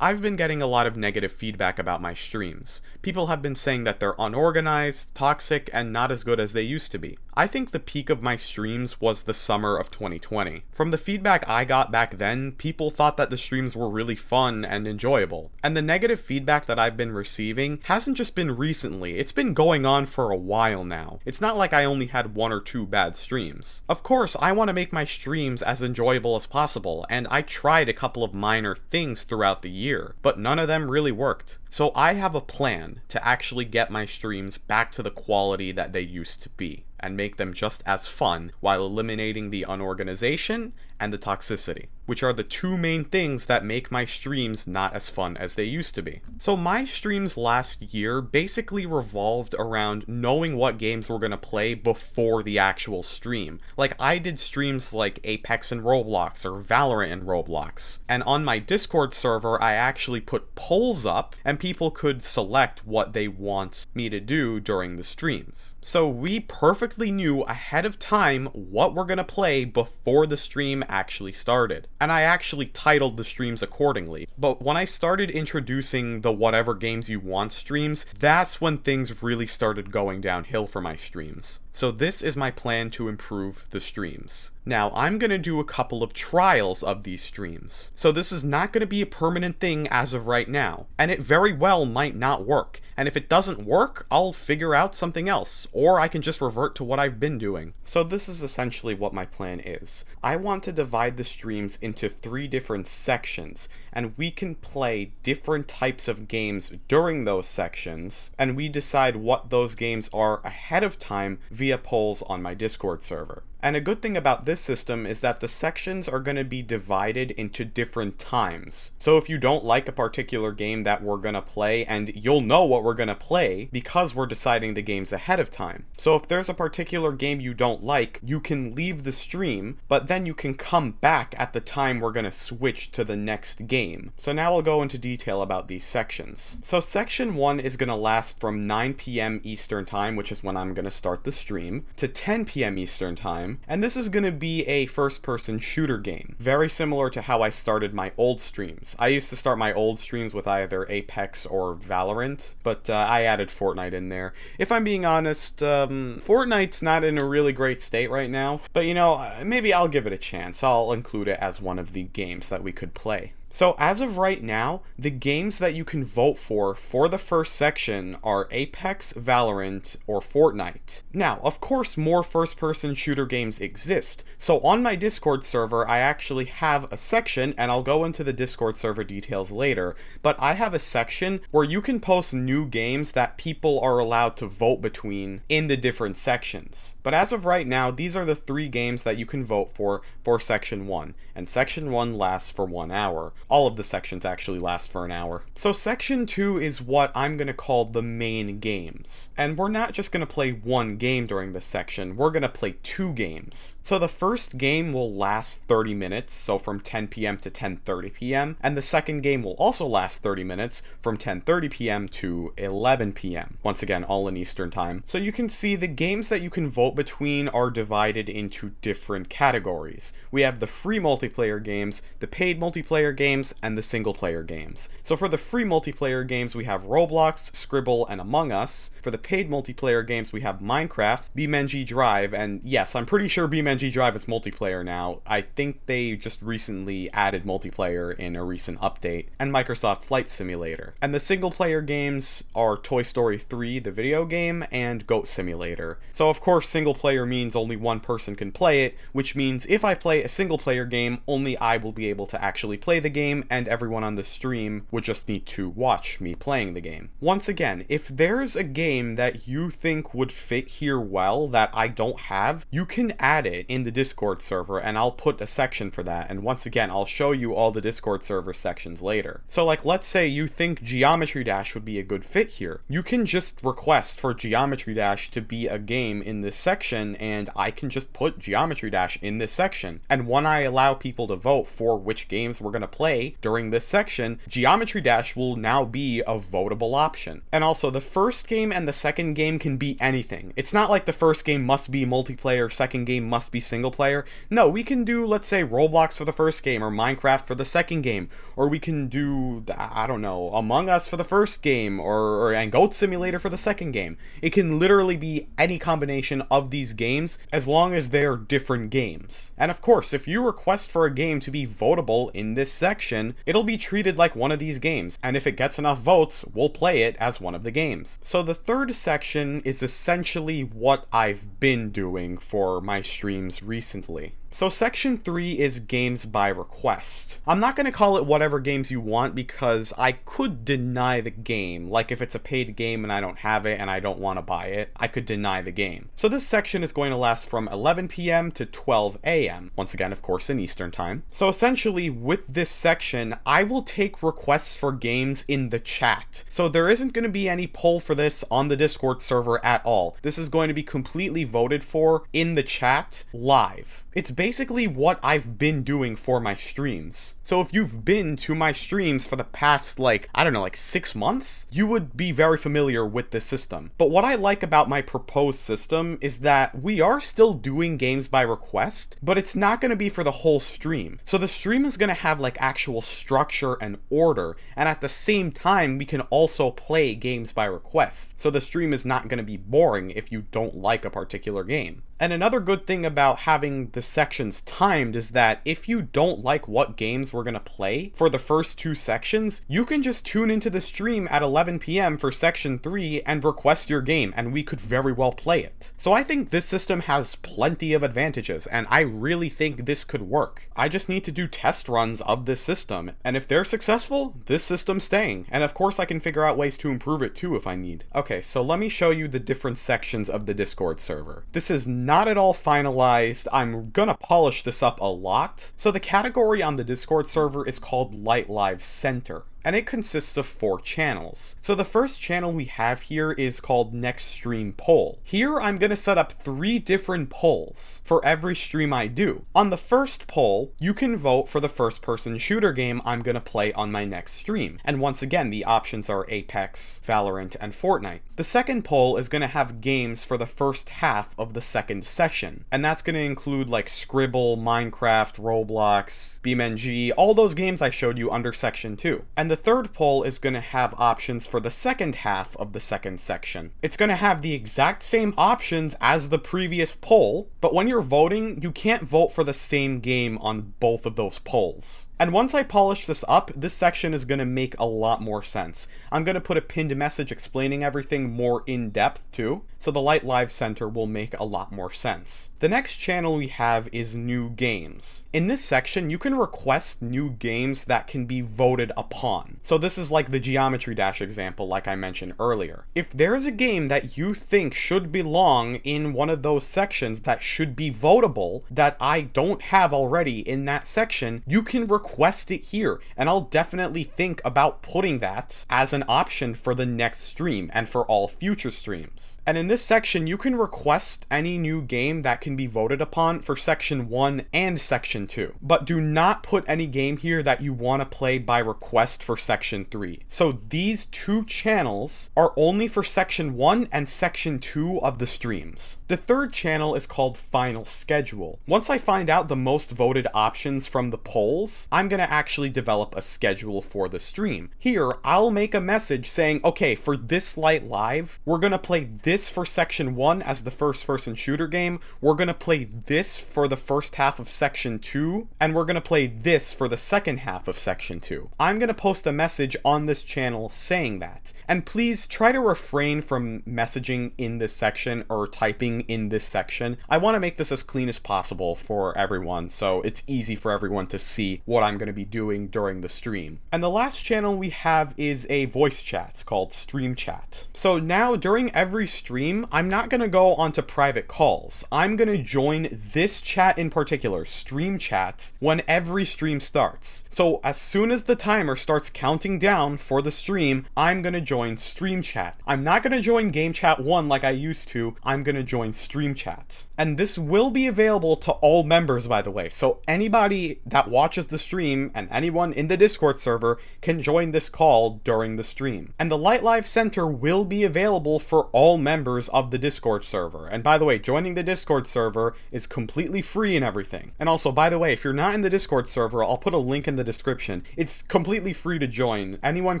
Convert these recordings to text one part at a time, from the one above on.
I've been getting a lot of negative feedback about my streams. People have been saying that they're unorganized, toxic, and not as good as they used to be. I think the peak of my streams was the summer of 2020. From the feedback I got back then, people thought that the streams were really fun and enjoyable. And the negative feedback that I've been receiving hasn't just been recently, it's been going on for a while now. It's not like I only had one or two bad streams. Of course, I want to make my streams as enjoyable as possible, and I tried a couple of minor things throughout the year, but none of them really worked. So I have a plan to actually get my streams back to the quality that they used to be, and make them just as fun while eliminating the unorganization and the toxicity, which are the two main things that make my streams not as fun as they used to be. So my streams last year basically revolved around knowing what games we're gonna play before the actual stream. Like, I did streams like Apex and Roblox or Valorant and Roblox, and on my Discord server I actually put polls up and people could select what they want me to do during the streams. So we perfectly knew ahead of time what we're gonna play before the stream actually started. And I actually titled the streams accordingly. But when I started introducing the whatever games you want streams, that's when things really started going downhill for my streams. So this is my plan to improve the streams. Now, I'm going to do a couple of trials of these streams. So this is not going to be a permanent thing as of right now, and it very well might not work. And if it doesn't work, I'll figure out something else, or I can just revert to what I've been doing. So this is essentially what my plan is. I want to divide the streams into 3 different sections, and we can play different types of games during those sections, and we decide what those games are ahead of time via polls on my Discord server. And a good thing about this system is that the sections are going to be divided into different times. So if you don't like a particular game that we're going to play, and you'll know what we're going to play because we're deciding the games ahead of time. So if there's a particular game you don't like, you can leave the stream, but then you can come back at the time we're going to switch to the next game. So now I'll go into detail about these sections. So section 1 is going to last from 9 p.m. Eastern Time, which is when I'm going to start the stream, to 10 p.m. Eastern Time. And this is going to be a first-person shooter game, very similar to how I started my old streams. I used to start my old streams with either Apex or Valorant, but I added Fortnite in there. If I'm being honest, Fortnite's not in a really great state right now, but you know, maybe I'll give it a chance. I'll include it as one of the games that we could play. So as of right now, the games that you can vote for the first section are Apex, Valorant, or Fortnite. Now, of course, more first-person shooter games exist. So on my Discord server, I actually have a section, and I'll go into the Discord server details later, but I have a section where you can post new games that people are allowed to vote between in the different sections. But as of right now, these are the 3 games that you can vote for section 1, and section 1 lasts for 1 hour. All of the sections actually last for an hour. So section 2 is what I'm going to call the main games. And we're not just going to play one game during this section, we're going to play 2 games. So the first game will last 30 minutes, so from 10 p.m. to 10:30 p.m. And the second game will also last 30 minutes, from 10:30 p.m. to 11 p.m. Once again, all in Eastern Time. So you can see the games that you can vote between are divided into different categories. We have the free multiplayer games, the paid multiplayer games, and the single player games. So for the free multiplayer games, we have Roblox, Scribble, and Among Us. For the paid multiplayer games, we have Minecraft, BeamNG Drive, and yes, I'm pretty sure BeamNG Drive is multiplayer now. I think they just recently added multiplayer in a recent update, and Microsoft Flight Simulator. And the single player games are Toy Story 3, the video game, and Goat Simulator. So of course, single player means only one person can play it, which means if I play a single player game, only I will be able to actually play the game, and everyone on the stream would just need to watch me playing the game. Once again, if there's a game that you think would fit here well that I don't have, you can add it in the Discord server, and I'll put a section for that, and once again, I'll show you all the Discord server sections later. So like, let's say you think Geometry Dash would be a good fit here. You can just request for Geometry Dash to be a game in this section, and I can just put Geometry Dash in this section. And when I allow people to vote for which games we're going to play, play during this section, Geometry Dash will now be a votable option. And also, the first game and the second game can be anything. It's not like the first game must be multiplayer, second game must be single player. No, we can do, let's say, Roblox for the first game, or Minecraft for the second game, or we can do, I don't know, Among Us for the first game, and Goat Simulator for the second game. It can literally be any combination of these games, as long as they're different games. And of course, if you request for a game to be votable in this section, it'll be treated like one of these games, and if it gets enough votes, we'll play it as one of the games. So the third section is essentially what I've been doing for my streams recently. So section 3 is games by request. I'm not going to call it whatever games you want because I could deny the game. Like if it's a paid game and I don't have it and I don't want to buy it, I could deny the game. So this section is going to last from 11 p.m. to 12 a.m. Once again, of course, in Eastern time. So essentially with this section, I will take requests for games in the chat. So there isn't going to be any poll for this on the Discord server at all. This is going to be completely voted for in the chat live. It's basically what I've been doing for my streams. So if you've been to my streams for the past, like 6 months, you would be very familiar with this system. But what I like about my proposed system is that we are still doing games by request, but it's not going to be for the whole stream. So the stream is going to have like actual structure and order, and at the same time, we can also play games by request. So the stream is not going to be boring if you don't like a particular game. And another good thing about having the sections timed is that if you don't like what games we're going to play for the first 2 sections, you can just tune into the stream at 11 p.m. for section 3 and request your game, and we could very well play it. So I think this system has plenty of advantages, and I really think this could work. I just need to do test runs of this system, and if they're successful, this system's staying. And of course I can figure out ways to improve it too if I need. Okay, so let me show you the different sections of the Discord server. This is not at all finalized. I'm gonna polish this up a lot. So the category on the Discord server is called Liyte Live Center, and it consists of 4 channels. So the first channel we have here is called Next Stream Poll. Here I'm going to set up 3 different polls for every stream I do. On the first poll, you can vote for the first-person shooter game I'm going to play on my next stream. And once again, the options are Apex, Valorant, and Fortnite. The second poll is going to have games for the first half of the second session, and that's going to include like Scribble, Minecraft, Roblox, BeamNG, all those games I showed you under section 2. And the third poll is going to have options for the second half of the second section. It's going to have the exact same options as the previous poll, but when you're voting, you can't vote for the same game on both of those polls. And once I polish this up, this section is going to make a lot more sense. I'm going to put a pinned message explaining everything more in depth too, so the Liyte Live Center will make a lot more sense. The next channel we have is New Games. In this section, you can request new games that can be voted upon. So this is like the Geometry Dash example like I mentioned earlier. If there is a game that you think should belong in one of those sections that should be votable that I don't have already in that section, you can request it here, and I'll definitely think about putting that as an option for the next stream and for all future streams. And in this section, you can request any new game that can be voted upon for section 1 and section 2, but do not put any game here that you want to play by request for section 3. So these 2 channels are only for section 1 and section 2 of the streams. The third channel is called Final Schedule. Once I find out the most voted options from the polls, I'm gonna actually develop a schedule for the stream. Here, I'll make a message saying, okay, for this Liyte Live, we're gonna play this for section 1 as the first-person shooter game, we're gonna play this for the first half of section 2, and we're gonna play this for the second half of section 2. I'm gonna post a message on this channel saying that. And please try to refrain from messaging in this section or typing in this section. I want to make this as clean as possible for everyone, so it's easy for everyone to see what I'm going to be doing during the stream. And the last channel we have is a voice chat called Stream Chat. So now during every stream, I'm not going to go onto private calls. I'm going to join this chat in particular, Stream Chat, when every stream starts. So as soon as the timer starts counting down for the stream, I'm going to join Stream Chat. I'm not going to join Game Chat 1 like I used to. I'm going to join Stream Chat. And this will be available to all members, by the way. So anybody that watches the stream stream, and anyone in the Discord server can join this call during the stream. And the Liyte Live Center will be available for all members of the Discord server. And by the way, joining the Discord server is completely free and everything. And also, by the way, if you're not in the Discord server, I'll put a link in the description. It's completely free to join. Anyone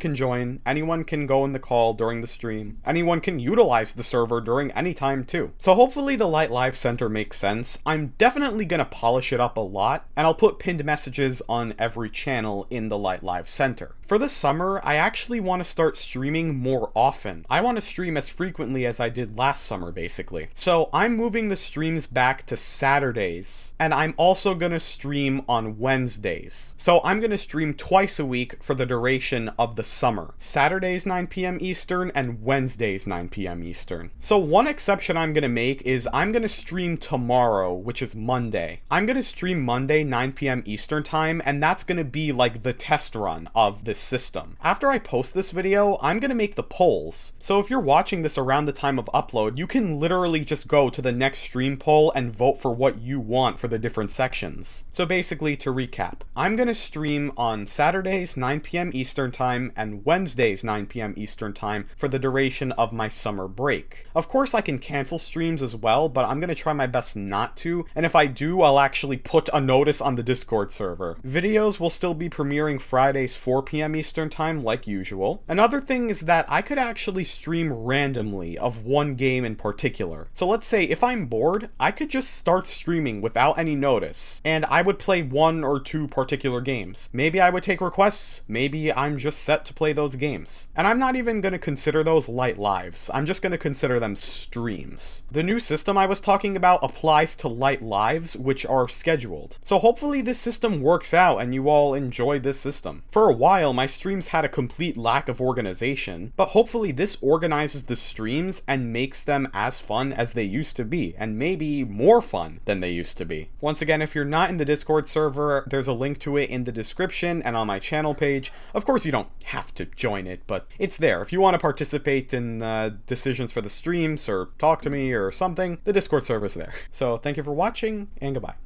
can join, anyone can go in the call during the stream, anyone can utilize the server during any time too. So hopefully the Liyte Live Center makes sense. I'm definitely gonna polish it up a lot, and I'll put pinned messages on every channel in the Liyte Live Center. For the summer, I actually want to start streaming more often. I want to stream as frequently as I did last summer, basically. So I'm moving the streams back to Saturdays, and I'm also going to stream on Wednesdays. So I'm going to stream twice a week for the duration of the summer. Saturdays 9 p.m. Eastern and Wednesdays 9 p.m. Eastern. So one exception I'm going to make is I'm going to stream tomorrow, which is Monday. I'm going to stream Monday 9 p.m. Eastern time, and that's going to be like the test run of this system. After I post this video, I'm going to make the polls. So if you're watching this around the time of upload, you can literally just go to the next stream poll and vote for what you want for the different sections. So basically, to recap, I'm going to stream on Saturdays 9 p.m. Eastern time and Wednesdays 9 p.m. Eastern time for the duration of my summer break. Of course, I can cancel streams as well, but I'm going to try my best not to, and if I do, I'll actually put a notice on the Discord server. Videos will still be premiering Fridays 4 p.m. Eastern time like usual. Another thing is that I could actually stream randomly of one game in particular. So let's say if I'm bored, I could just start streaming without any notice, and I would play one or two particular games. Maybe I would take requests, maybe I'm just set to play those games. And I'm not even going to consider those Liyte Lives, I'm just going to consider them streams. The new system I was talking about applies to Liyte Lives, which are scheduled. So hopefully this system works out and you all enjoy this system. For a while, my streams had a complete lack of organization, but hopefully this organizes the streams and makes them as fun as they used to be, and maybe more fun than they used to be. Once again, if you're not in the Discord server, there's a link to it in the description and on my channel page. Of course, you don't have to join it, but it's there. If you want to participate in decisions for the streams or talk to me or something, the Discord server is there. So thank you for watching, and goodbye.